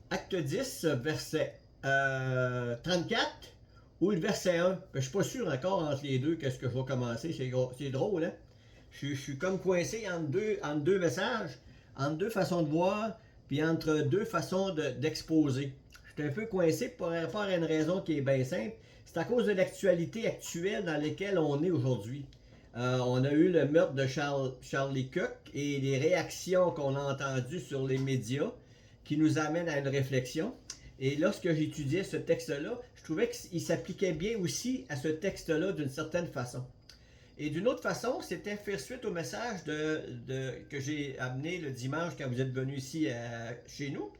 Acte 10, verset 34 ou le verset 1. Je ne suis pas sûr encore entre les deux qu'est-ce que je vais commencer. C'est drôle, hein? Je suis comme coincé entre deux messages, entre deux façons de voir, puis entre deux façons d'exposer. Je suis un peu coincé pour rapport à une raison qui est bien simple. C'est à cause de l'actualité actuelle dans laquelle on est aujourd'hui. On a eu le meurtre de Charlie Cook et les réactions qu'on a entendues sur les médias qui nous amènent à une réflexion. Et lorsque j'étudiais ce texte-là, je trouvais qu'il s'appliquait bien aussi à ce texte-là d'une certaine façon. Et d'une autre façon, c'était faire suite au message que j'ai amené le dimanche quand vous êtes venu ici chez nous.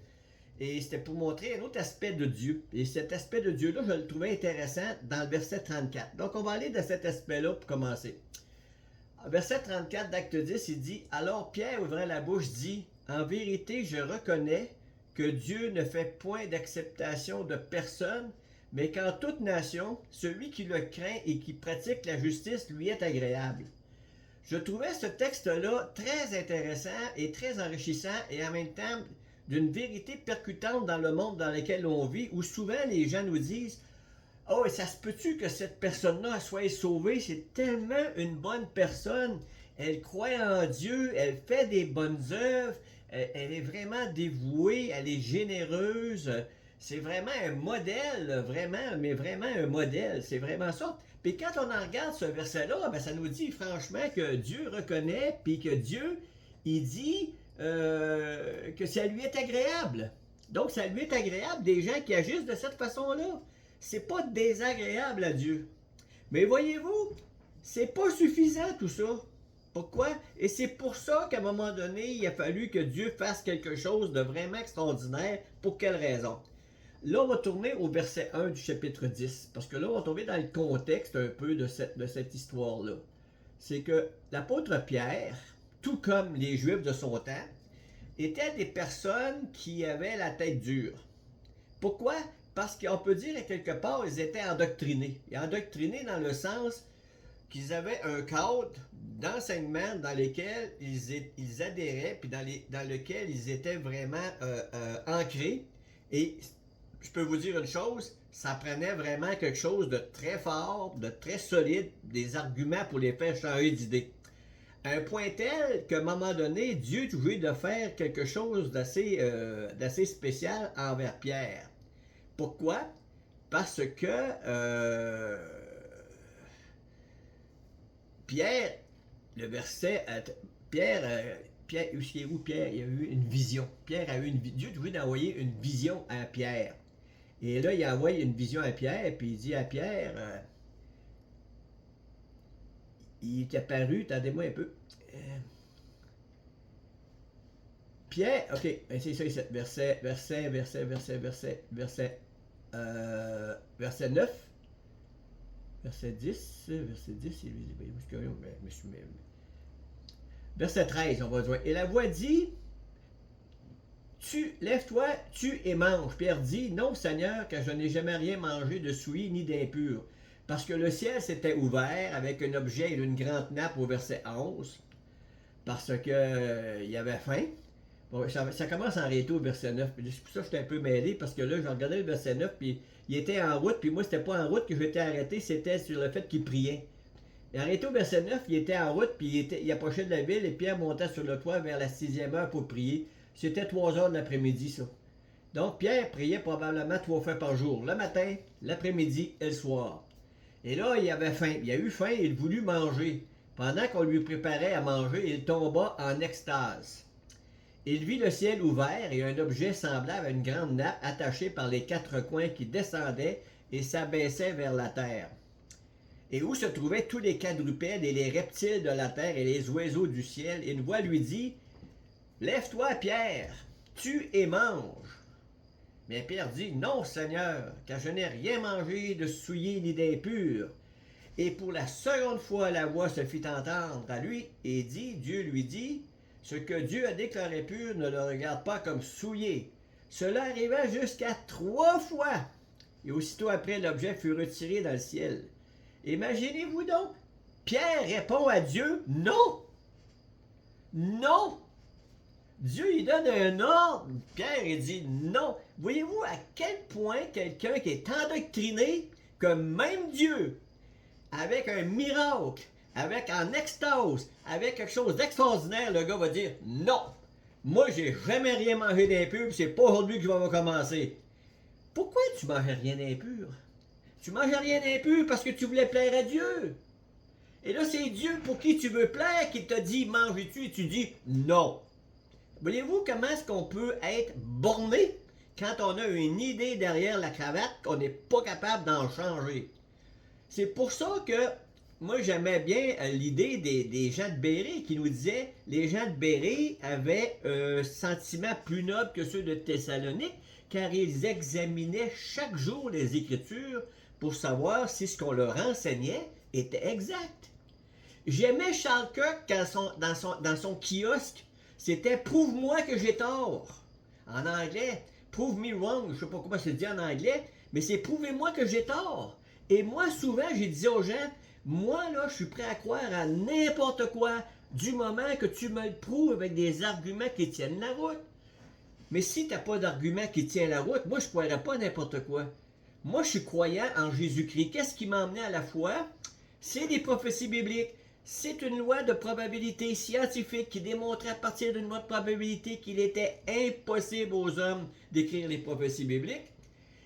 Et c'était pour montrer un autre aspect de Dieu. Et cet aspect de Dieu-là, je le trouvais intéressant dans le verset 34. Donc, on va aller de cet aspect-là pour commencer. Verset 34 d'Acte 10, il dit « Alors Pierre, ouvrant la bouche, dit « En vérité, je reconnais que Dieu ne fait point d'acceptation de personne, mais qu'en toute nation, celui qui le craint et qui pratique la justice lui est agréable. » Je trouvais ce texte-là très intéressant et très enrichissant et en même temps d'une vérité percutante dans le monde dans lequel on vit, où souvent les gens nous disent « Oh, ça se peut-tu que cette personne-là soit sauvée? C'est tellement une bonne personne. Elle croit en Dieu, elle fait des bonnes œuvres, elle est vraiment dévouée, elle est généreuse. C'est vraiment un modèle, vraiment, mais vraiment un modèle. C'est vraiment ça. » Puis quand on en regarde ce verset-là, ben ça nous dit franchement que Dieu reconnaît, puis que Dieu, il dit que ça lui est agréable. Donc ça lui est agréable des gens qui agissent de cette façon-là. C'est pas désagréable à Dieu. Mais voyez-vous, c'est pas suffisant tout ça. Pourquoi? Et c'est pour ça qu'à un moment donné, il a fallu que Dieu fasse quelque chose de vraiment extraordinaire. Pour quelle raison? Là, on va tourner au verset 1 du chapitre 10, parce que là, on va tomber dans le contexte un peu de cette histoire-là. C'est que l'apôtre Pierre, tout comme les Juifs de son temps, étaient des personnes qui avaient la tête dure. Pourquoi? Parce qu'on peut dire à quelque part, ils étaient endoctrinés. Et endoctrinés dans le sens qu'ils avaient un cadre d'enseignement dans lequel ils adhéraient, puis dans lequel ils étaient vraiment ancrés. Et je peux vous dire une chose, ça prenait vraiment quelque chose de très fort, de très solide, des arguments pour les faire changer d'idée. À un point tel qu'à un moment donné, Dieu voulait de faire quelque chose d'assez spécial envers Pierre. Pourquoi? Parce que Pierre, le verset, Pierre, où Pierre, il a eu une vision. Pierre a eu Dieu voulait envoyer une vision à Pierre. Et là, il envoie une vision à Pierre, puis il dit à Pierre, il est apparu, attendez-moi un peu. Pierre, ok, c'est ça, verset 9, verset 10, verset 13, on va dire. Et la voix dit, lève-toi, tue et mange. Pierre dit, non Seigneur, car je n'ai jamais rien mangé de souillé ni d'impur. Parce que le ciel s'était ouvert avec un objet et une grande nappe au verset 11. Parce que il y avait faim. Bon, ça commence en réto au verset 9. C'est pour ça que j'étais un peu mêlé, parce que là, je regardais le verset 9, puis il était en route, puis moi, c'était pas en route que j'étais arrêté, c'était sur le fait qu'il priait. Et arrêté au verset 9, il était en route, puis il approchait de la ville, et Pierre montait sur le toit vers la 6e heure pour prier. C'était 3 heures de l'après-midi, ça. Donc, Pierre priait probablement 3 fois par jour, le matin, l'après-midi et le soir. Et là, il avait faim. Il a eu faim et il voulut manger. Pendant qu'on lui préparait à manger, il tomba en extase. Il vit le ciel ouvert et un objet semblable à une grande nappe attachée par les 4 coins qui descendait et s'abaissait vers la terre. Et où se trouvaient tous les quadrupèdes et les reptiles de la terre et les oiseaux du ciel. Et une voix lui dit, « Lève-toi, Pierre, tue et mange. » Mais Pierre dit, « Non, Seigneur, car je n'ai rien mangé de souillé ni d'impur. » Et pour la seconde fois, la voix se fit entendre à lui et Dieu lui dit, « Ce que Dieu a déclaré pur, ne le regarde pas comme souillé. » Cela arriva jusqu'à 3 fois. Et aussitôt après, l'objet fut retiré dans le ciel. Imaginez-vous donc, Pierre répond à Dieu, « Non! Non! Dieu, il donne un ordre. Pierre, il dit non. Voyez-vous à quel point quelqu'un qui est endoctriné que même Dieu, avec un miracle, avec un extase, avec quelque chose d'extraordinaire, le gars va dire non. Moi, j'ai jamais rien mangé d'impur, c'est pas aujourd'hui que je vais recommencer. Pourquoi tu manges rien d'impur? Tu manges rien d'impur parce que tu voulais plaire à Dieu. Et là, c'est Dieu pour qui tu veux plaire qui te dit manges-tu et tu dis non. Voyez-vous comment est-ce qu'on peut être borné quand on a une idée derrière la cravate qu'on n'est pas capable d'en changer? C'est pour ça que moi j'aimais bien l'idée des gens de Bérée qui nous disaient les gens de Bérée avaient un sentiment plus noble que ceux de Thessalonique car ils examinaient chaque jour les Écritures pour savoir si ce qu'on leur enseignait était exact. J'aimais Charles Kirk dans son kiosque, c'était prouve-moi que j'ai tort. En anglais, prove me wrong, je ne sais pas comment c'est dit en anglais, mais c'est prouvez-moi que j'ai tort. Et moi, souvent, j'ai dit aux gens, moi, là, je suis prêt à croire à n'importe quoi du moment que tu me le prouves avec des arguments qui tiennent la route. Mais si tu n'as pas d'argument qui tient la route, moi, je ne croirais pas à n'importe quoi. Moi, je suis croyant en Jésus-Christ. Qu'est-ce qui m'a emmené à la foi? C'est des prophéties bibliques. C'est une loi de probabilité scientifique qui démontrait à partir d'une loi de probabilité qu'il était impossible aux hommes d'écrire les prophéties bibliques.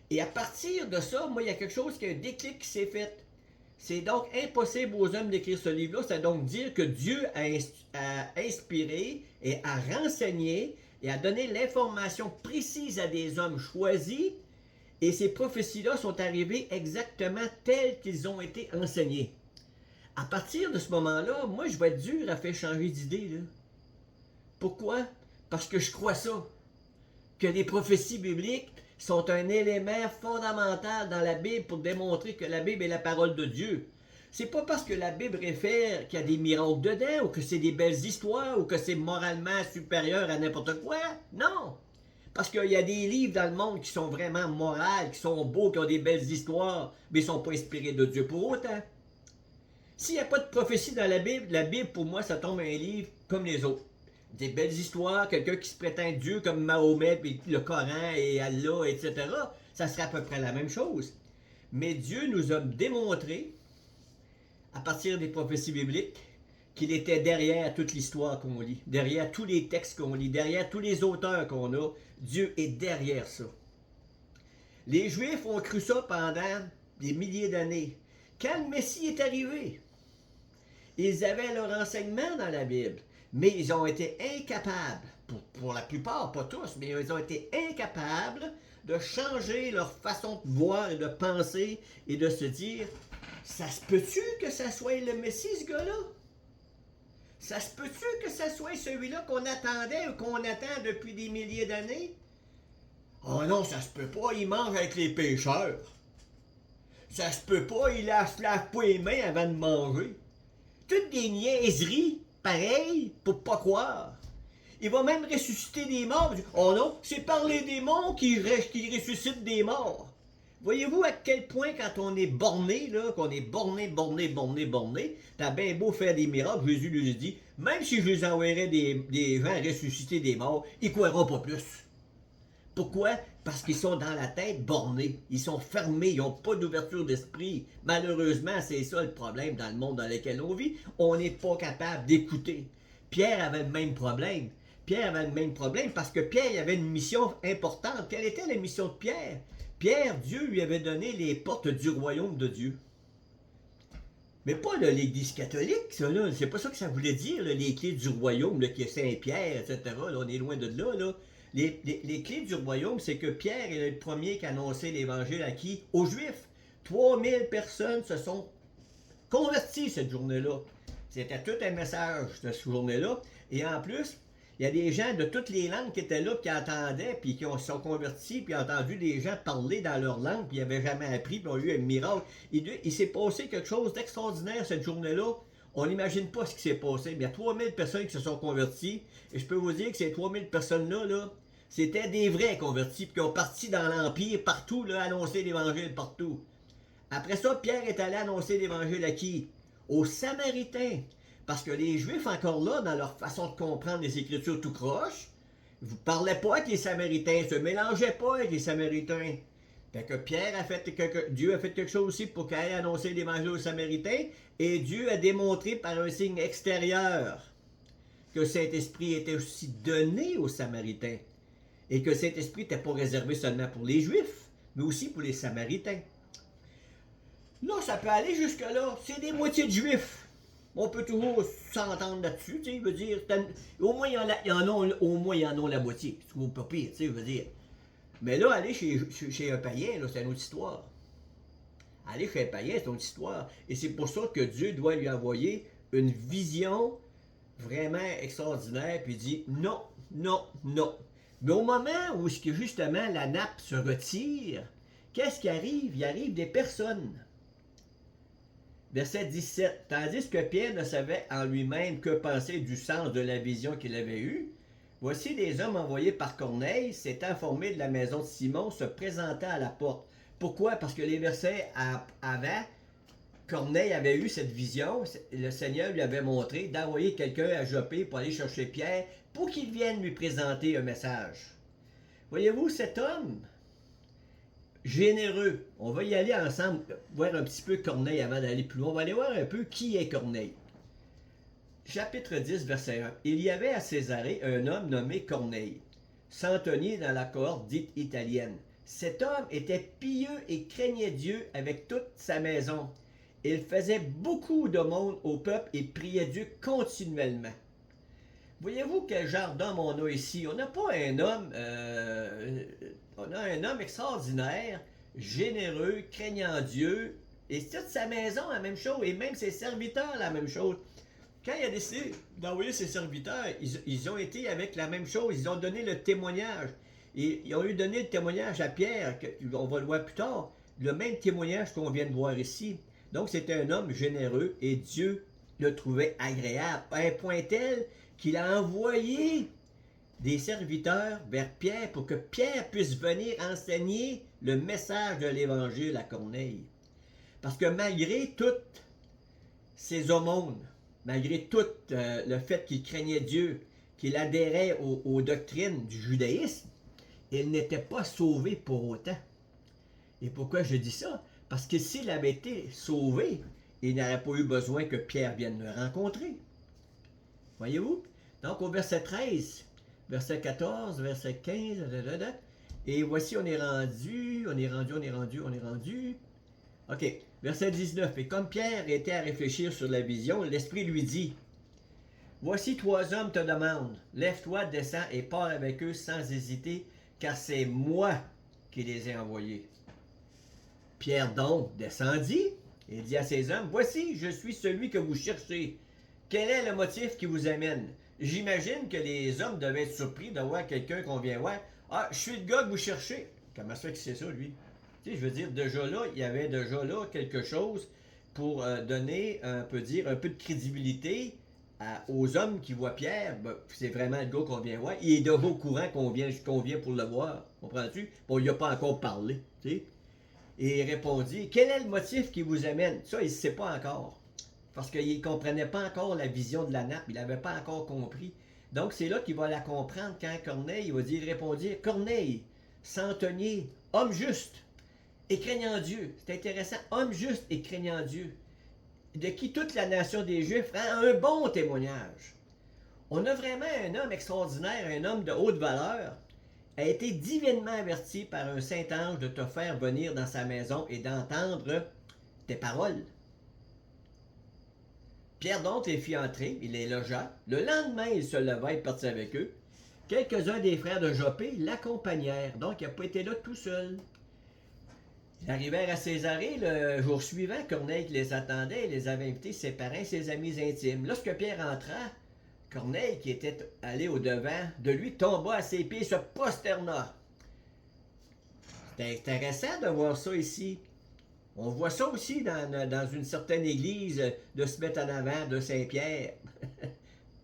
Et à partir de ça, moi, il y a quelque chose qui a un déclic qui s'est fait. C'est donc impossible aux hommes d'écrire ce livre-là. C'est donc dire que Dieu a inspiré et a renseigné et a donné l'information précise à des hommes choisis. Et ces prophéties-là sont arrivées exactement telles qu'ils ont été enseignées. À partir de ce moment-là, moi, je vais être dur à faire changer d'idée. Pourquoi? Parce que je crois ça. Que les prophéties bibliques sont un élément fondamental dans la Bible pour démontrer que la Bible est la parole de Dieu. C'est pas parce que la Bible réfère qu'il y a des miracles dedans, ou que c'est des belles histoires, ou que c'est moralement supérieur à n'importe quoi. Non! Parce qu'il y a des livres dans le monde qui sont vraiment moraux, qui sont beaux, qui ont des belles histoires, mais qui ne sont pas inspirés de Dieu pour autant. S'il n'y a pas de prophétie dans la Bible, pour moi, ça tombe un livre comme les autres. Des belles histoires, quelqu'un qui se prétend Dieu comme Mahomet, puis le Coran et Allah, etc. Ça serait à peu près la même chose. Mais Dieu nous a démontré, à partir des prophéties bibliques, qu'il était derrière toute l'histoire qu'on lit, derrière tous les textes qu'on lit, derrière tous les auteurs qu'on a. Dieu est derrière ça. Les Juifs ont cru ça pendant des milliers d'années. Quand le Messie est arrivé, ils avaient leur enseignement dans la Bible, mais ils ont été incapables, pour la plupart, pas tous, mais ils ont été incapables de changer leur façon de voir et de penser et de se dire, ça se peut-tu que ça soit le Messie, ce gars-là? Ça se peut-tu que ça soit celui-là qu'on attendait ou qu'on attend depuis des milliers d'années? Oh non, ça se peut pas, il mange avec les pécheurs. Ça se peut pas, il se lave pas les mains avant de manger. Toutes des niaiseries, pareilles, pour pas croire. Il va même ressusciter des morts. Oh non, c'est par les démons qui ressuscitent des morts. Voyez-vous à quel point quand on est borné, là, qu'on est borné, t'as bien beau faire des miracles, Jésus lui a dit, même si je les enverrais des gens ressusciter des morts, ils ne croiront pas plus. Pourquoi? Parce qu'ils sont dans la tête bornés. Ils sont fermés, ils n'ont pas d'ouverture d'esprit. Malheureusement, c'est ça le problème dans le monde dans lequel on vit. On n'est pas capable d'écouter. Pierre avait le même problème. Pierre avait le même problème parce que Pierre avait une mission importante. Quelle était la mission de Pierre? Pierre, Dieu lui avait donné les portes du royaume de Dieu. Mais pas de l'Église catholique, ça, là. C'est pas ça que ça voulait dire, là, les clés du royaume, là, qui est Saint-Pierre, etc. Là, on est loin de là, là. Les clés du royaume, c'est que Pierre est le premier qui a annoncé l'évangile à qui? Aux Juifs. 3000 personnes se sont converties cette journée-là. C'était tout un message de cette journée-là. Et en plus, il y a des gens de toutes les langues qui étaient là, qui entendaient, puis qui se sont convertis, puis ont entendu des gens parler dans leur langue, puis ils n'avaient jamais appris, puis ont eu un miracle. Il s'est passé quelque chose d'extraordinaire cette journée-là. On n'imagine pas ce qui s'est passé. Il y a 3000 personnes qui se sont converties. Et je peux vous dire que ces 3000 personnes-là, là, c'était des vrais convertis, puis qui ont parti dans l'Empire partout, là, annoncer l'Évangile partout. Après ça, Pierre est allé annoncer l'Évangile à qui? Aux Samaritains. Parce que les Juifs, encore là, dans leur façon de comprendre les Écritures tout croche, Vous ne parlez pas avec les Samaritains, ne se mélangez pas avec les Samaritains. Fait que Dieu a fait quelque chose aussi pour qu'il aille annoncer l'évangile aux Samaritains, et Dieu a démontré par un signe extérieur que Saint-Esprit était aussi donné aux Samaritains, et que Saint-Esprit n'était pas réservé seulement pour les Juifs, mais aussi pour les Samaritains. Là, ça peut aller jusque-là. C'est des moitiés de Juifs. On peut toujours s'entendre là-dessus, tu sais, veut dire, au moins, il y en a la moitié. C'est pas pire, tu sais, veut dire. Mais là, aller chez un païen, là, c'est une autre histoire. Aller chez un païen, c'est une autre histoire. Et c'est pour ça que Dieu doit lui envoyer une vision vraiment extraordinaire, puis il dit non, non, non. Mais au moment où justement la nappe se retire, qu'est-ce qui arrive? Il arrive des personnes. Verset 17. Tandis que Pierre ne savait en lui-même que penser du sens de la vision qu'il avait eue, voici des hommes envoyés par Corneille, s'étant informés de la maison de Simon, se présentant à la porte. Pourquoi? Parce que les versets avant, Corneille avait eu cette vision, le Seigneur lui avait montré d'envoyer quelqu'un à Joppé pour aller chercher Pierre, pour qu'il vienne lui présenter un message. Voyez-vous, cet homme généreux, on va y aller ensemble, voir un petit peu Corneille avant d'aller plus loin. On va aller voir un peu qui est Corneille. Chapitre 10, verset 1. Il y avait à Césarée un homme nommé Corneille, centenier dans la cohorte dite italienne. Cet homme était pieux et craignait Dieu avec toute sa maison. Il faisait beaucoup de monde au peuple et priait Dieu continuellement. Voyez-vous quel genre d'homme on a ici? On n'a pas un homme, on a un homme extraordinaire, généreux, craignant Dieu, et toute sa maison la même chose, et même ses serviteurs la même chose. Quand il a décidé d'envoyer ses serviteurs, ils ont été avec la même chose, ils ont donné le témoignage. Et ils ont eu donné le témoignage à Pierre, on va le voir plus tard, le même témoignage qu'on vient de voir ici. Donc c'était un homme généreux et Dieu le trouvait agréable, à un point tel qu'il a envoyé des serviteurs vers Pierre pour que Pierre puisse venir enseigner le message de l'Évangile à Corneille. Parce que malgré toutes ses aumônes, malgré tout le fait qu'il craignait Dieu, qu'il adhérait aux doctrines du judaïsme, il n'était pas sauvé pour autant. Et pourquoi je dis ça? Parce que s'il avait été sauvé, il n'aurait pas eu besoin que Pierre vienne le rencontrer. Voyez-vous? Donc au verset 13, verset 14, verset 15, et voici on est rendu. Ok, verset 19. Et comme Pierre était à réfléchir sur la vision, l'Esprit lui dit, voici 3 hommes te demandent, lève-toi, descends et pars avec eux sans hésiter, car c'est moi qui les ai envoyés. Pierre donc descendit et dit à ces hommes, voici, je suis celui que vous cherchez. Quel est le motif qui vous amène? J'imagine que les hommes devaient être surpris de voir quelqu'un qu'on vient voir. Ah, je suis le gars que vous cherchez. Comment ça fait qu'il sait ça, lui? Tu sais, je veux dire, déjà là, il y avait déjà là quelque chose pour donner, un peu de crédibilité aux hommes qui voient Pierre. Ben, c'est vraiment le gars qu'on vient voir. Il est déjà au courant qu'on vient pour le voir. Comprends-tu? Bon, il n'a pas encore parlé. Tu sais? Et il répondit, quel est le motif qui vous amène? Ça, il ne sait pas encore. Parce qu'il ne comprenait pas encore la vision de la nappe. Il n'avait pas encore compris. Donc, c'est là qu'il va la comprendre quand Corneille, il va dire, répondit, Corneille, centenier, homme juste et craignant Dieu. C'est intéressant. Homme juste et craignant Dieu. De qui toute la nation des Juifs rend un bon témoignage. On a vraiment un homme extraordinaire, un homme de haute valeur, a été divinement averti par un saint ange de te faire venir dans sa maison et d'entendre tes paroles. Pierre donc les fit entrer, il les logea. Le lendemain, il se leva et partit avec eux. Quelques-uns des frères de Joppé l'accompagnèrent, donc il n'a pas été là tout seul. Ils arrivèrent à Césarée le jour suivant. Corneille qui les attendait et les avait invités, ses parents, ses amis intimes. Lorsque Pierre entra, Corneille, qui était allé au-devant de lui, tomba à ses pieds et se prosterna. C'est intéressant de voir ça ici. On voit ça aussi dans une certaine église, de se mettre en avant de Saint-Pierre.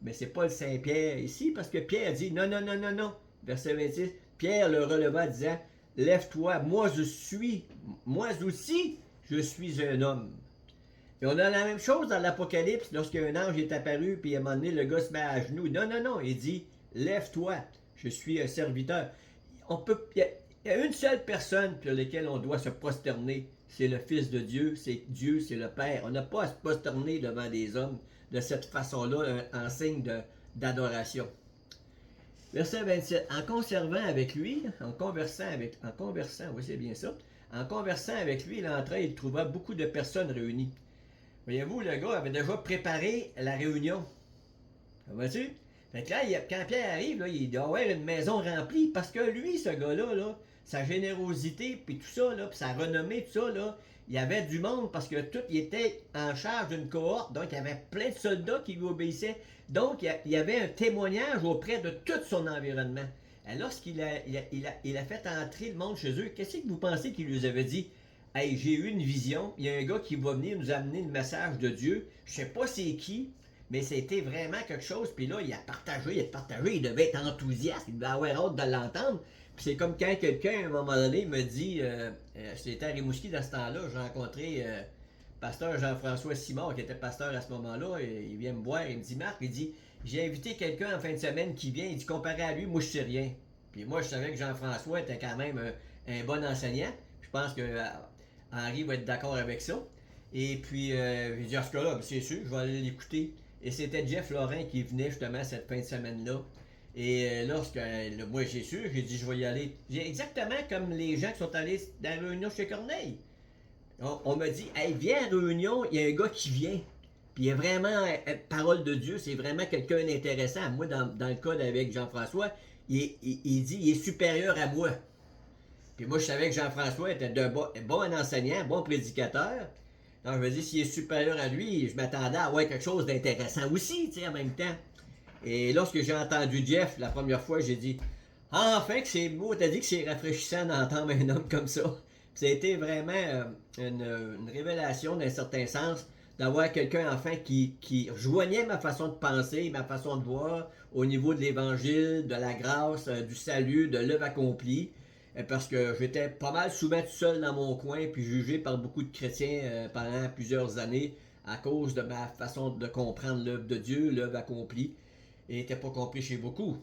Mais c'est pas le Saint-Pierre ici, parce que Pierre dit non, non, non, non, non. Verset 26, Pierre le releva disant, lève-toi, moi aussi, je suis un homme. Et on a la même chose dans l'Apocalypse, lorsqu'un ange est apparu, puis à un moment donné, le gars se met à genoux. Non, non, non, il dit, lève-toi, Je suis un serviteur. Il y a une seule personne pour laquelle on doit se prosterner. C'est le Fils de Dieu, c'est Dieu, c'est le Père. On n'a pas à se prosterner devant des hommes de cette façon-là, en signe d'adoration. Verset 27. En conversant, oui c'est bien ça, en conversant avec lui, il entra et il trouva beaucoup de personnes réunies. Voyez-vous, le gars avait déjà préparé la réunion. Vois-tu? Fait que là, quand Pierre arrive, là, il doit avoir une maison remplie parce que lui, ce gars-là, là, sa générosité, puis tout ça, là, puis sa renommée, tout ça, là, il y avait du monde parce que tout, il était en charge d'une cohorte, donc il y avait plein de soldats qui lui obéissaient. Donc, il y avait un témoignage auprès de tout son environnement. Et lorsqu'il a fait entrer le monde chez eux, qu'est-ce que vous pensez qu'il lui avait dit? Hey, j'ai eu une vision, il y a un gars qui va venir nous amener le message de Dieu. Je sais pas c'est qui, mais c'était vraiment quelque chose. Puis là, il a partagé, il devait être enthousiaste, il devait avoir hâte de l'entendre. Puis c'est comme quand quelqu'un, à un moment donné, me dit, c'était à Rimouski dans ce temps-là, j'ai rencontré pasteur Jean-François Simard, qui était pasteur à ce moment-là, et il vient me voir, il me dit, Marc, il dit, j'ai invité quelqu'un en fin de semaine qui vient, il dit, comparé à lui, moi je sais rien. Puis moi, je savais que Jean-François était quand même un bon enseignant. Je pense que Henri va être d'accord avec ça. Et puis, j'ai dit, à ce cas-là, c'est sûr, je vais aller l'écouter. Et c'était Jeff Laurent qui venait justement cette fin de semaine-là. Et lorsque moi j'ai su, j'ai dit je vais y aller. Exactement comme les gens qui sont allés dans la réunion chez Corneille. On m'a dit, hey, viens à la réunion, il y a un gars qui vient. Puis il y a vraiment, parole de Dieu, c'est vraiment quelqu'un d'intéressant. Moi, dans le cas avec Jean-François, il dit, il est supérieur à moi. Puis moi, je savais que Jean-François était un bon enseignant, bon prédicateur. Donc, je me dis, s'il est supérieur à lui, je m'attendais à avoir quelque chose d'intéressant aussi, tu sais, en même temps. Et lorsque j'ai entendu Jeff la première fois, j'ai dit, enfin que c'est beau, t'as dit que c'est rafraîchissant d'entendre un homme comme ça. Ça a été vraiment une révélation d'un certain sens d'avoir quelqu'un enfin qui rejoignait ma façon de penser, ma façon de voir au niveau de l'évangile, de la grâce, du salut, de l'œuvre accomplie. Parce que j'étais pas mal souvent tout seul dans mon coin, puis jugé par beaucoup de chrétiens pendant plusieurs années à cause de ma façon de comprendre l'œuvre de Dieu, l'œuvre accomplie, et n'était pas compris chez beaucoup.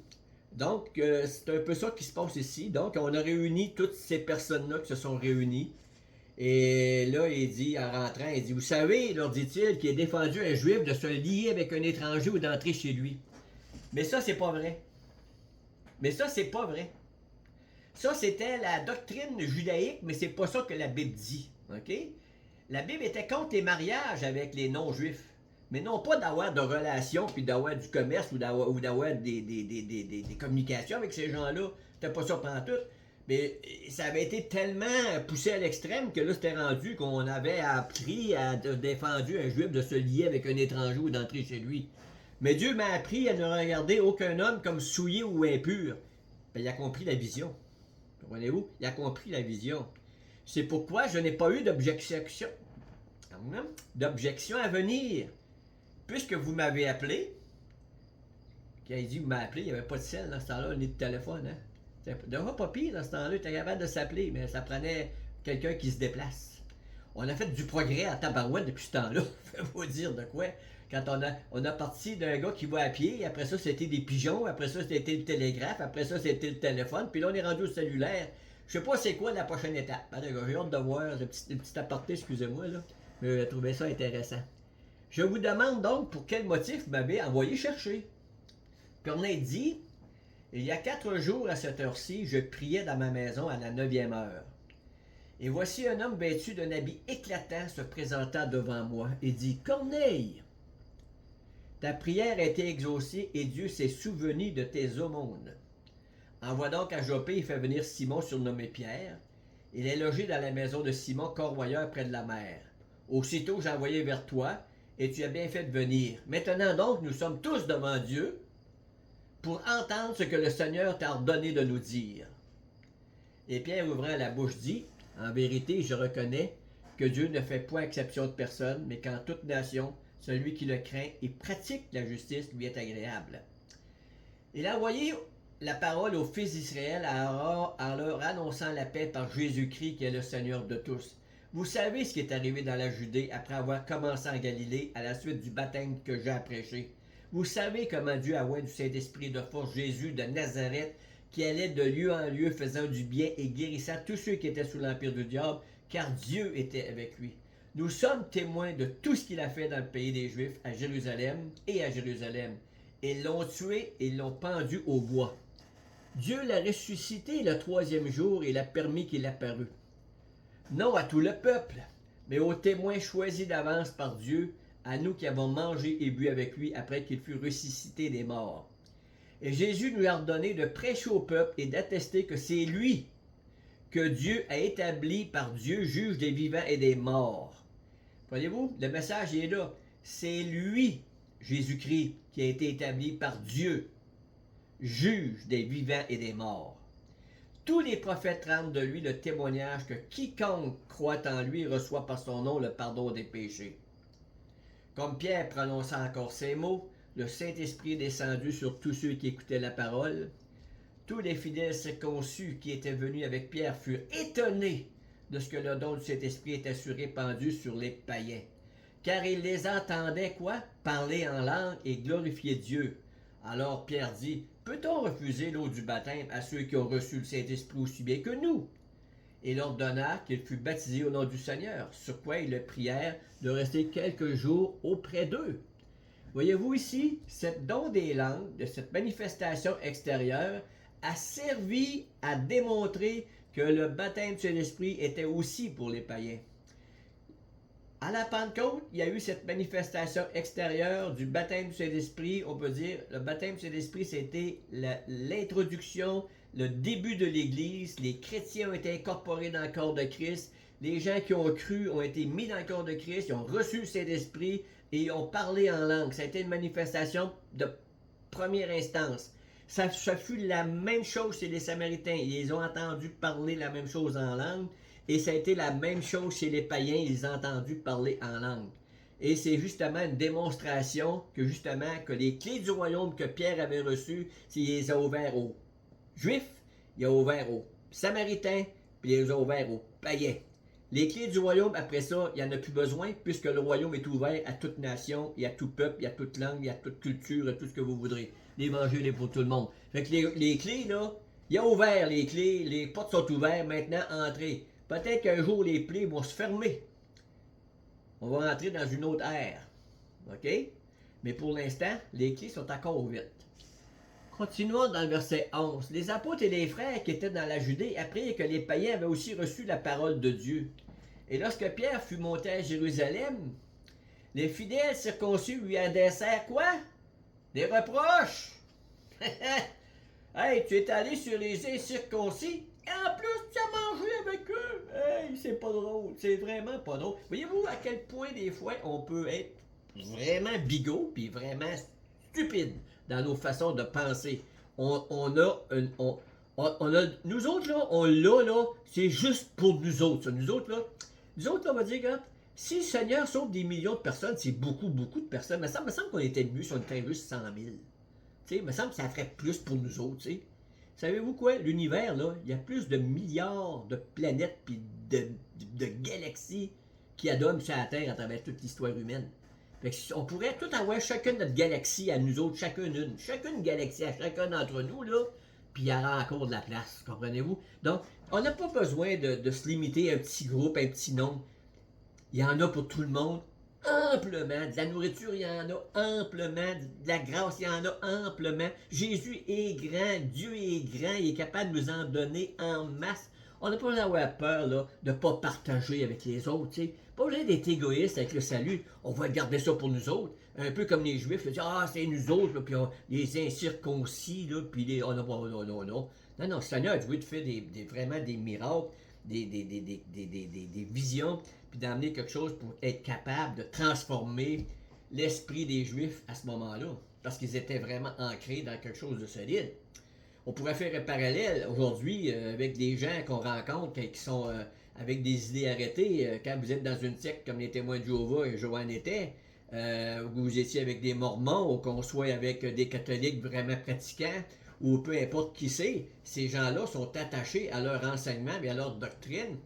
Donc, c'est un peu ça qui se passe ici. Donc, on a réuni toutes ces personnes-là qui se sont réunies. Et là, il dit, en rentrant, il dit, vous savez, leur dit-il, qu'il est défendu à un juif de se lier avec un étranger ou d'entrer chez lui. Mais ça, c'est pas vrai. Ça, c'était la doctrine judaïque, mais c'est pas ça que la Bible dit. OK? La Bible était contre les mariages avec les non-juifs. Mais non pas d'avoir de relations, puis d'avoir du commerce, ou d'avoir des communications avec ces gens-là. C'était pas ça pantoute. Mais ça avait été tellement poussé à l'extrême que là, c'était rendu qu'on avait appris à défendu un juif de se lier avec un étranger ou d'entrer chez lui. Mais Dieu m'a appris à ne regarder aucun homme comme souillé ou impur. Ben, il a compris la vision. Comprenez-vous? Il a compris la vision. C'est pourquoi je n'ai pas eu d'objection à venir. Puisque vous m'avez appelé, quand il dit vous m'avez appelé, il n'y avait pas de cell dans ce temps-là, ni de téléphone. Hein? C'était pas pire dans ce temps-là, il était capable de s'appeler, mais ça prenait quelqu'un qui se déplace. On a fait du progrès à tabarouette depuis ce temps-là. Je vais vous dire de quoi. Quand on a parti d'un gars qui va à pied, après ça c'était des pigeons, après ça c'était le télégraphe, après ça c'était le téléphone, puis là on est rendu au cellulaire. Je sais pas c'est quoi la prochaine étape. J'ai hâte de voir, le petit aparté, excusez-moi là. Mais j'ai trouvé ça intéressant. Je vous demande donc pour quel motif vous m'avez envoyé chercher. Corneille dit, il y a 4 jours à cette heure-ci, je priais dans ma maison à la 9e heure. Et voici un homme vêtu d'un habit éclatant se présenta devant moi et dit, Corneille, ta prière a été exaucée et Dieu s'est souvenu de tes aumônes. Envoie donc à Joppé et fais venir Simon surnommé Pierre. Il est logé dans la maison de Simon, corroyeur près de la mer. Aussitôt j'ai envoyé vers toi, et tu as bien fait de venir. Maintenant donc, nous sommes tous devant Dieu pour entendre ce que le Seigneur t'a ordonné de nous dire. Et Pierre, ouvrant la bouche, dit, en vérité, je reconnais que Dieu ne fait point exception de personne, mais qu'en toute nation, celui qui le craint et pratique la justice lui est agréable. Il a envoyé la parole aux fils d'Israël en leur annonçant la paix par Jésus-Christ qui est le Seigneur de tous. Vous savez ce qui est arrivé dans la Judée après avoir commencé en Galilée à la suite du baptême que j'ai prêché. Vous savez comment Dieu a oint du Saint-Esprit de force Jésus de Nazareth qui allait de lieu en lieu faisant du bien et guérissant tous ceux qui étaient sous l'empire du diable, car Dieu était avec lui. Nous sommes témoins de tout ce qu'il a fait dans le pays des Juifs, à Jérusalem et à Jérusalem. Ils l'ont tué et l'ont pendu au bois. Dieu l'a ressuscité le troisième jour et l'a permis qu'il apparût. Non à tout le peuple, mais aux témoins choisis d'avance par Dieu, à nous qui avons mangé et bu avec lui après qu'il fut ressuscité des morts. Et Jésus nous a ordonné de prêcher au peuple et d'attester que c'est lui que Dieu a établi par Dieu, juge des vivants et des morts. Voyez-vous, le message est là. C'est lui, Jésus-Christ, qui a été établi par Dieu, juge des vivants et des morts. Tous les prophètes rendent de lui le témoignage que quiconque croit en lui reçoit par son nom le pardon des péchés. Comme Pierre prononça encore ces mots, le Saint-Esprit est descendu sur tous ceux qui écoutaient la parole. Tous les fidèles circoncis qui étaient venus avec Pierre furent étonnés de ce que le don du Saint-Esprit était répandu sur les païens. Car ils les entendaient quoi? Parler en langue et glorifier Dieu. Alors Pierre dit, peut-on refuser l'eau du baptême à ceux qui ont reçu le Saint-Esprit aussi bien que nous? Et leur donna qu'il fût baptisé au nom du Seigneur, sur quoi ils le prièrent de rester quelques jours auprès d'eux. Voyez-vous ici, cette don des langues, de cette manifestation extérieure, a servi à démontrer que le baptême du Saint-Esprit était aussi pour les païens. À la Pentecôte, il y a eu cette manifestation extérieure du baptême du Saint-Esprit. On peut dire, le baptême du Saint-Esprit, c'était l'introduction, le début de l'Église. Les chrétiens ont été incorporés dans le corps de Christ. Les gens qui ont cru ont été mis dans le corps de Christ. Ils ont reçu le Saint-Esprit et ont parlé en langue. Ça a été une manifestation de première instance. Ça fut la même chose chez les Samaritains. Ils ont entendu parler la même chose en langue. Et ça a été la même chose chez les païens, ils ont entendu parler en langue. Et c'est justement une démonstration que les clés du royaume que Pierre avait reçues, il les a ouvertes aux Juifs, il a ouvert aux Samaritains, puis il les a ouverts aux païens. Les clés du royaume, après ça, il n'y en a plus besoin, puisque le royaume est ouvert à toute nation, et à tout peuple, et à toute langue, et à toute culture, et tout ce que vous voudrez. L'évangile est pour tout le monde. Fait que les clés, là, il a ouvert les clés, les portes sont ouvertes, maintenant entrez. Peut-être qu'un jour, les plaies vont se fermer. On va entrer dans une autre ère. OK? Mais pour l'instant, les clés sont encore ouvertes. Continuons dans le verset 11. Les apôtres et les frères qui étaient dans la Judée apprirent que les païens avaient aussi reçu la parole de Dieu. Et lorsque Pierre fut monté à Jérusalem, les fidèles circoncis lui adressèrent quoi? Des reproches. Hey, tu es allé sur les incirconcis? Et en plus, tu as mangé avec eux. Hey, c'est pas drôle. C'est vraiment pas drôle. Voyez-vous à quel point des fois on peut être vraiment bigot puis vraiment stupide dans nos façons de penser. Nous autres là, on l'a là, c'est juste pour nous autres. Ça. Nous autres là, on va dire que si le Seigneur sauve des millions de personnes, c'est beaucoup, beaucoup de personnes. Mais ça me semble qu'on était mieux si on était juste 100 000. Tu sais, il me semble que ça ferait plus pour nous autres, tu sais. Savez-vous quoi? L'univers, là, il y a plus de milliards de planètes puis de galaxies qui adonnent sur la Terre à travers toute l'histoire humaine. Fait que on pourrait tout avoir chacune notre galaxie à nous autres, chacune galaxie à chacun d'entre nous, là, puis il y aura encore de la place, comprenez-vous? Donc, on n'a pas besoin de se limiter à un petit groupe, un petit nombre. Il y en a pour tout le monde, amplement. De la nourriture, il y en a amplement. De la grâce, il y en a amplement. Jésus est grand, Dieu est grand, il est capable de nous en donner en masse. On n'a pas besoin d'avoir peur là, de ne pas partager avec les autres. T'sais. Pas besoin d'être égoïste avec le salut. On va garder ça pour nous autres. Un peu comme les Juifs, dire ah, c'est nous autres, là, puis les incirconcis, là, puis les. Oh, non, non, non, non. Non, non, le Seigneur a voulu faire vraiment des miracles, des visions, puis d'amener quelque chose pour être capable de transformer l'esprit des Juifs à ce moment-là. Parce qu'ils étaient vraiment ancrés dans quelque chose de solide. On pourrait faire un parallèle aujourd'hui avec des gens qu'on rencontre qui sont avec des idées arrêtées. Quand vous êtes dans une secte comme les témoins de Jéhovah et Joanne était, ou vous étiez avec des Mormons, ou qu'on soit avec des catholiques vraiment pratiquants, ou peu importe qui c'est, ces gens-là sont attachés à leur enseignement et à leur doctrine.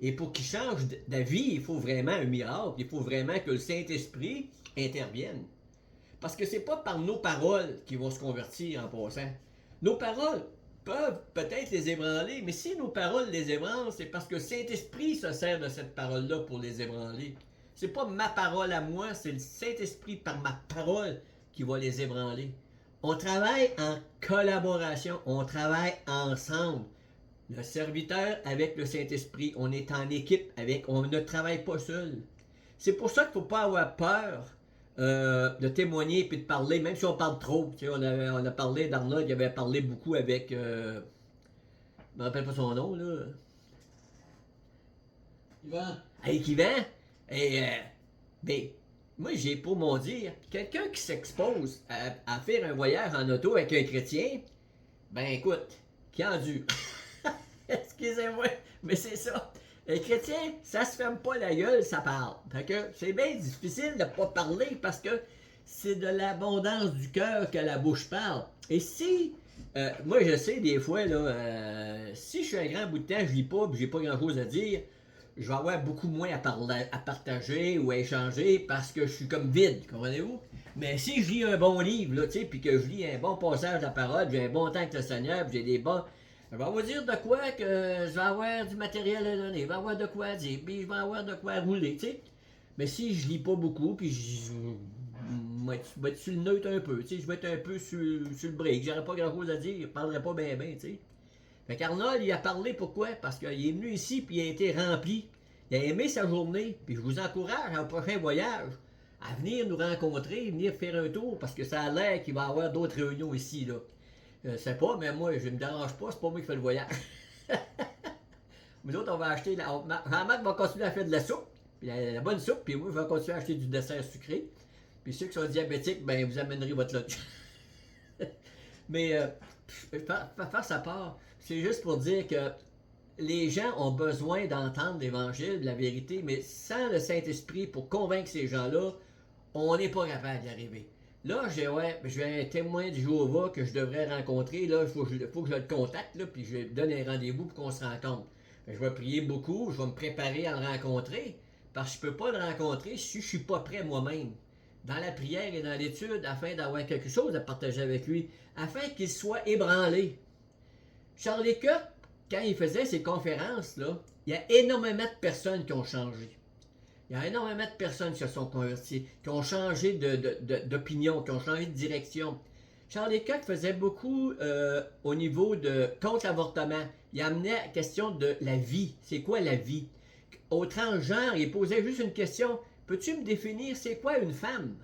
Et pour qu'ils changent d'avis, il faut vraiment un miracle, il faut vraiment que le Saint-Esprit intervienne. Parce que c'est pas par nos paroles qu'ils vont se convertir en passant. Nos paroles, peuvent peut-être les ébranler, mais si nos paroles les ébranlent, c'est parce que le Saint-Esprit se sert de cette parole-là pour les ébranler. C'est pas ma parole à moi, c'est le Saint-Esprit par ma parole qui va les ébranler. On travaille en collaboration, on travaille ensemble. Le serviteur avec le Saint-Esprit, on est en équipe avec, on ne travaille pas seul. C'est pour ça qu'il ne faut pas avoir peur de témoigner et de parler, même si on parle trop. Tu sais, on a parlé d'Arnold, il avait parlé beaucoup avec, je ne me rappelle pas son nom, là. Yvan. Avec Yvan. Et, ben, moi, j'ai pour mon dire, quelqu'un qui s'expose à faire un voyage en auto avec un chrétien, ben écoute, qui en dure. Excusez-moi, mais c'est ça. Les chrétiens, ça se ferme pas la gueule, ça parle. Fait que c'est bien difficile de pas parler parce que c'est de l'abondance du cœur que la bouche parle. Et si, moi je sais des fois, là, si je suis un grand bout de temps, je lis pas et j'ai pas grand chose à dire, je vais avoir beaucoup moins à partager ou à échanger parce que je suis comme vide, comprenez-vous? Mais si je lis un bon livre, là, tu sais, puis que je lis un bon passage de la parole, j'ai un bon temps avec le Seigneur, puis j'ai des bons. Je vais vous dire de quoi que je vais avoir du matériel à donner, je vais avoir de quoi à dire, puis je vais avoir de quoi à rouler, tu sais. Mais si je lis pas beaucoup, puis je vais être sur le neutre un peu, tu sais, je vais être un peu sur le break, j'aurais pas grand chose à dire, je parlerai pas bien, tu sais. Fait qu'Arnold, il a parlé pourquoi? Parce qu'il est venu ici, puis il a été rempli. Il a aimé sa journée, puis je vous encourage au prochain voyage à venir nous rencontrer, venir faire un tour, parce que ça a l'air qu'il va y avoir d'autres réunions ici, là. Je sais pas, mais moi, je me dérange pas, c'est pas moi qui fais le voyage. Nous autres, on va acheter, Jean-Marc va continuer à faire de la soupe, puis la bonne soupe, puis moi, je vais continuer à acheter du dessert sucré. Puis ceux qui sont diabétiques, ben, vous amènerez votre lunch. Mais, face à part, c'est juste pour dire que les gens ont besoin d'entendre l'Évangile, la vérité, mais sans le Saint-Esprit pour convaincre ces gens-là, on n'est pas capable d'y arriver. Là, j'ai un témoin du Jéhovah que je devrais rencontrer. Là, il faut que je le contacte, là, puis je lui donne un rendez-vous pour qu'on se rencontre. Je vais prier beaucoup, je vais me préparer à le rencontrer, parce que je ne peux pas le rencontrer si je ne suis pas prêt moi-même. Dans la prière et dans l'étude, afin d'avoir quelque chose à partager avec lui, afin qu'il soit ébranlé. Charlie Kirk, quand il faisait ses conférences, là, il y a énormément de personnes qui ont changé. Il y a énormément de personnes qui se sont converties, qui ont changé d'opinion, qui ont changé de direction. Charlie Kirk faisait beaucoup au niveau de contre l'avortement. Il amenait la question de la vie. C'est quoi la vie? Au transgenre, il posait juste une question. Peux-tu me définir c'est quoi une femme?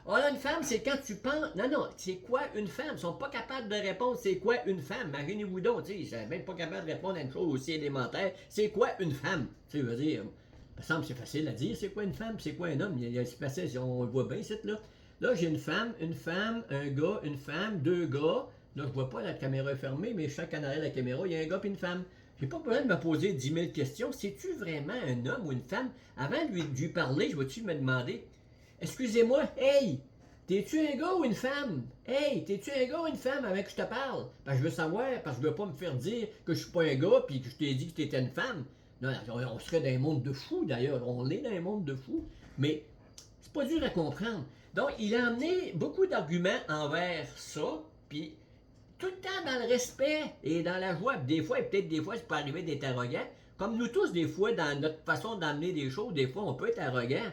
Oh là, une femme, c'est quand tu penses. Non, non, c'est quoi une femme? Ils ne sont pas capables de répondre c'est quoi une femme. Imaginez-vous donc, tu sais, ils ne sont même pas capables de répondre à une chose aussi élémentaire. C'est quoi une femme? Tu sais, je veux dire. Il me semble que c'est facile à dire, c'est quoi une femme, c'est quoi un homme, c'est facile, on le voit bien ici, là. Là, j'ai une femme, un gars, une femme, deux gars. Là, je vois pas, la caméra est fermée, mais chaque en arrière de la caméra, il y a un gars et une femme. J'ai pas besoin de me poser 10 000 questions. C'est-tu vraiment un homme ou une femme? Avant de lui parler, je vais-tu me demander, excusez-moi, hey, t'es-tu un gars ou une femme? Hey, t'es-tu un gars ou une femme avant que je te parle? Parce que je veux savoir, parce que je veux pas me faire dire que je suis pas un gars puis que je t'ai dit que t'étais une femme. Non, on serait dans un monde de fous, d'ailleurs. On est dans un monde de fous. Mais c'est pas dur à comprendre. Donc, il a amené beaucoup d'arguments envers ça, puis tout le temps dans le respect et dans la joie. Des fois, et peut-être des fois, ça peut arriver d'être arrogant. Comme nous tous, des fois, dans notre façon d'amener des choses, des fois, on peut être arrogant.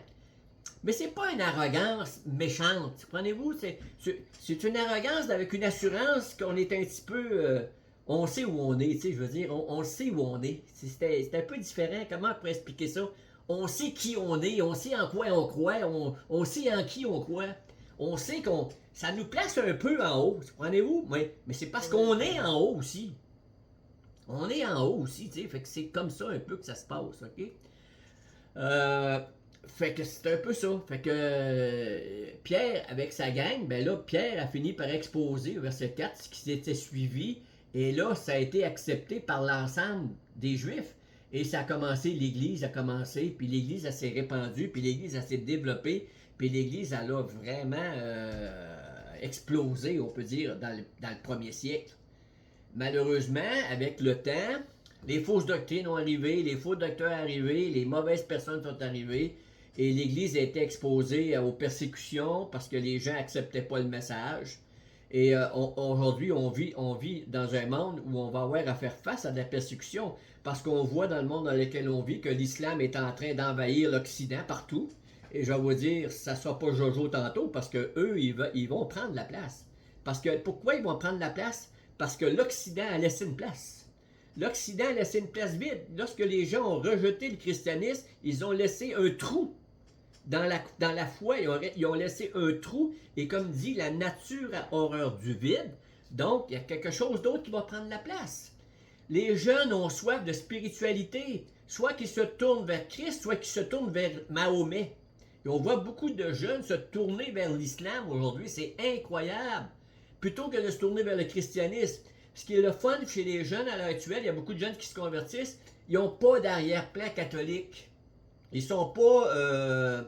Mais c'est pas une arrogance méchante. Comprenez-vous? C'est une arrogance avec une assurance qu'on est un petit peu... on sait où on est, tu sais, je veux dire, on sait où on est. C'est un peu différent. Comment on pourrait expliquer ça? On sait qui on est, on sait en quoi on croit, on sait en qui on croit. On sait qu'on... Ça nous place un peu en haut, comprenez-vous? Mais c'est parce qu'on est en haut aussi. On est en haut aussi, tu sais. Fait que c'est comme ça un peu que ça se passe, OK? Fait que c'est un peu ça. Fait que Pierre, avec sa gang, ben là, Pierre a fini par exposer au verset 4 ce qui s'était suivi. Et là, ça a été accepté par l'ensemble des Juifs. Et ça a commencé, l'Église a commencé, puis l'Église, elle s'est répandue, puis l'Église, elle s'est développée, puis l'Église, elle a vraiment explosé, on peut dire, dans le premier siècle. Malheureusement, avec le temps, les fausses doctrines ont arrivé, les faux docteurs sont arrivés, les mauvaises personnes sont arrivées, et l'Église a été exposée aux persécutions parce que les gens n'acceptaient pas le message. Et aujourd'hui, on vit dans un monde où on va avoir à faire face à de la persécution parce qu'on voit dans le monde dans lequel on vit que l'islam est en train d'envahir l'Occident partout. Et je vais vous dire, ça ne sera pas Jojo tantôt parce que eux, ils vont prendre la place. Parce que pourquoi ils vont prendre la place? Parce que l'Occident a laissé une place. L'Occident a laissé une place vide. Lorsque les gens ont rejeté le christianisme, ils ont laissé un trou dans la foi, ils ont laissé un trou, et comme dit, la nature a horreur du vide, donc il y a quelque chose d'autre qui va prendre la place. Les jeunes ont soif de spiritualité, soit qu'ils se tournent vers Christ, soit qu'ils se tournent vers Mahomet. Et on voit beaucoup de jeunes se tourner vers l'islam aujourd'hui, c'est incroyable, plutôt que de se tourner vers le christianisme. Ce qui est le fun chez les jeunes à l'heure actuelle, il y a beaucoup de jeunes qui se convertissent, ils n'ont pas d'arrière-plan catholique. Ils ne sont pas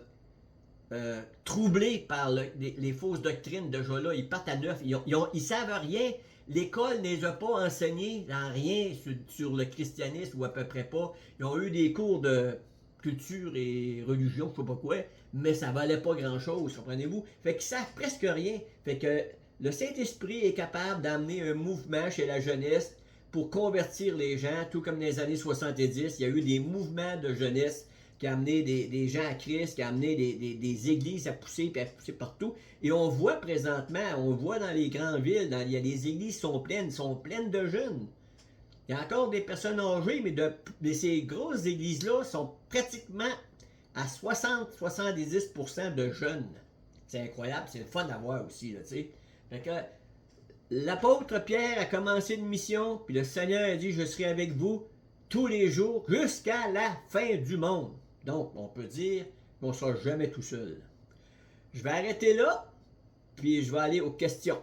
troublés par les fausses doctrines de Jola. Ils partent à neuf. Ils savent rien. L'école ne les a pas enseignés dans rien sur le christianisme ou à peu près pas. Ils ont eu des cours de culture et religion, je sais pas quoi, mais ça valait pas grand-chose, comprenez-vous? Fait qu'ils savent presque rien. Fait que le Saint-Esprit est capable d'amener un mouvement chez la jeunesse pour convertir les gens, tout comme dans les années 70, il y a eu des mouvements de jeunesse qui a amené des gens à Christ, qui a amené des églises à pousser partout. Et on voit présentement, on voit dans les grandes villes, il y a des églises qui sont pleines de jeunes. Il y a encore des personnes âgées, mais ces grosses églises-là sont pratiquement à 60-70% de jeunes. C'est incroyable, c'est le fun à voir aussi, là, tu sais. Fait que l'apôtre Pierre a commencé une mission, puis le Seigneur a dit, je serai avec vous tous les jours jusqu'à la fin du monde. Donc, on peut dire qu'on ne sera jamais tout seul. Je vais arrêter là, puis je vais aller aux questions.